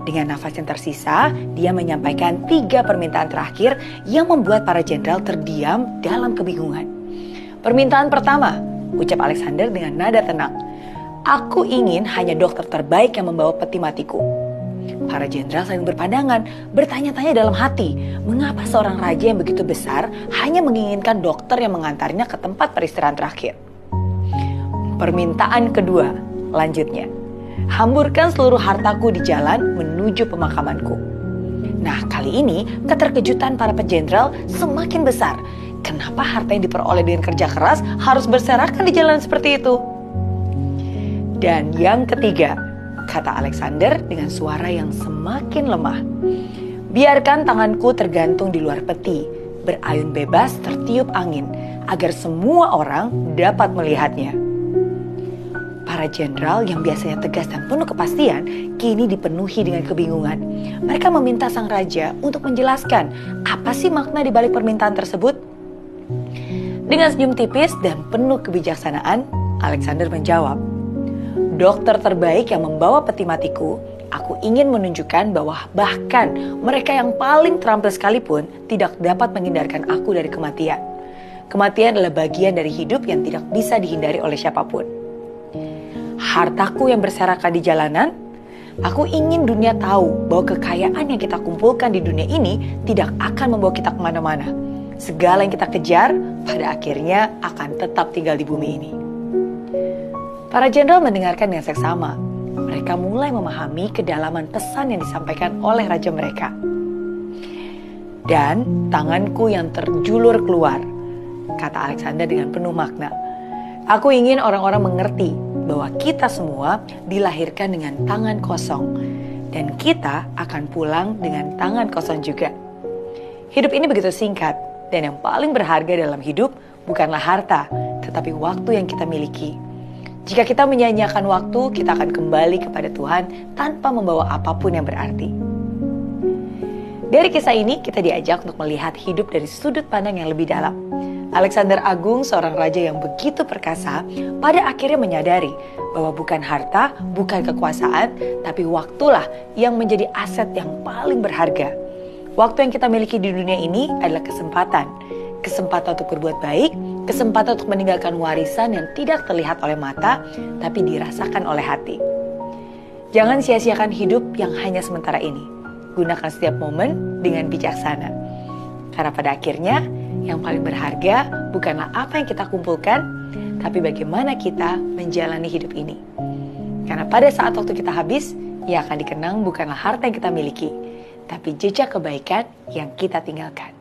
Dengan nafas yang tersisa, dia menyampaikan 3 permintaan terakhir yang membuat para jenderal terdiam dalam kebingungan. Permintaan pertama, ucap Alexander dengan nada tenang. Aku ingin hanya dokter terbaik yang membawa peti matiku. Para jenderal saling berpandangan, bertanya-tanya dalam hati, mengapa seorang raja yang begitu besar hanya menginginkan dokter yang mengantarnya ke tempat peristirahatan terakhir. Permintaan kedua, lanjutnya. Hamburkan seluruh hartaku di jalan menuju pemakamanku. Nah, kali ini keterkejutan para jenderal semakin besar. Kenapa harta yang diperoleh dengan kerja keras harus berserakan di jalan seperti itu? Dan yang ketiga, kata Alexander dengan suara yang semakin lemah. Biarkan tanganku tergantung di luar peti, berayun bebas tertiup angin, agar semua orang dapat melihatnya. Para jenderal yang biasanya tegas dan penuh kepastian, kini dipenuhi dengan kebingungan. Mereka meminta sang raja untuk menjelaskan apa sih makna di balik permintaan tersebut. Dengan senyum tipis dan penuh kebijaksanaan, Alexander menjawab, dokter terbaik yang membawa peti matiku, aku ingin menunjukkan bahwa bahkan mereka yang paling terampil sekalipun tidak dapat menghindarkan aku dari kematian. Kematian adalah bagian dari hidup yang tidak bisa dihindari oleh siapapun. Hartaku yang berserakan di jalanan, aku ingin dunia tahu bahwa kekayaan yang kita kumpulkan di dunia ini tidak akan membawa kita kemana-mana. Segala yang kita kejar pada akhirnya akan tetap tinggal di bumi ini. Para jenderal mendengarkan dengan seksama. Mereka mulai memahami kedalaman pesan yang disampaikan oleh raja mereka. Dan tanganku yang terjulur keluar, kata Alexander dengan penuh makna. Aku ingin orang-orang mengerti bahwa kita semua dilahirkan dengan tangan kosong. Dan kita akan pulang dengan tangan kosong juga. Hidup ini begitu singkat. Dan yang paling berharga dalam hidup bukanlah harta, tetapi waktu yang kita miliki. Jika kita menyia-nyiakan waktu, kita akan kembali kepada Tuhan tanpa membawa apapun yang berarti. Dari kisah ini, kita diajak untuk melihat hidup dari sudut pandang yang lebih dalam. Alexander Agung, seorang raja yang begitu perkasa, pada akhirnya menyadari bahwa bukan harta, bukan kekuasaan, tapi waktulah yang menjadi aset yang paling berharga. Waktu yang kita miliki di dunia ini adalah kesempatan. Kesempatan untuk berbuat baik, kesempatan untuk meninggalkan warisan yang tidak terlihat oleh mata, tapi dirasakan oleh hati. Jangan sia-siakan hidup yang hanya sementara ini. Gunakan setiap momen dengan bijaksana. Karena pada akhirnya, yang paling berharga bukanlah apa yang kita kumpulkan, tapi bagaimana kita menjalani hidup ini. Karena pada saat waktu kita habis, yang akan dikenang bukanlah harta yang kita miliki, tapi jejak kebaikan yang kita tinggalkan.